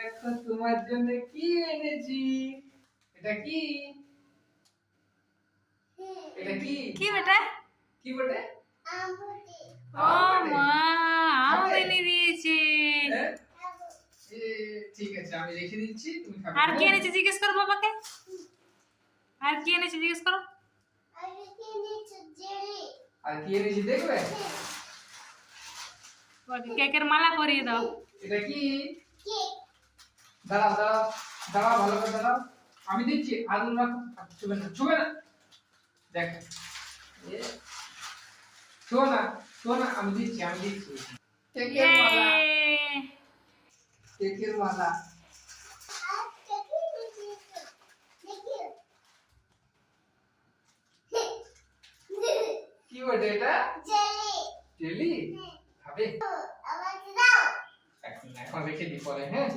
দেখো তোমার জন্য কি এনেছি। এটা কি? এটা কি? কি বেটা? কি বটে? ও মা, আম এনে দিয়েছে। হ্যাঁ? ঠিক আছে, আমি রেখে দিচ্ছি, তুমি খাবে। আর কি এনেছে জিজ্ঞেস করো বাবাকে। আর কি এনেছে জিজ্ঞেস করো। আর কি এনেছি দেখবে? কেকের মালা পরিয়ে দাও। এটা কি? দাঁড়াও দাঁড়াও দাঁড়াও, ভালো করে দাঁড়াও, আমি দিচ্ছি। আগুন রাখো, ছুবে না, ছুবে না। দেখ, ছুও না, ছুও না, আমি দিচ্ছি, আমি দিচ্ছি। কেকের মালা, কেকের মালা। কি বটে এটা? জেলি। খাবে? এখন রেখে দিই পরে, হ্যাঁ।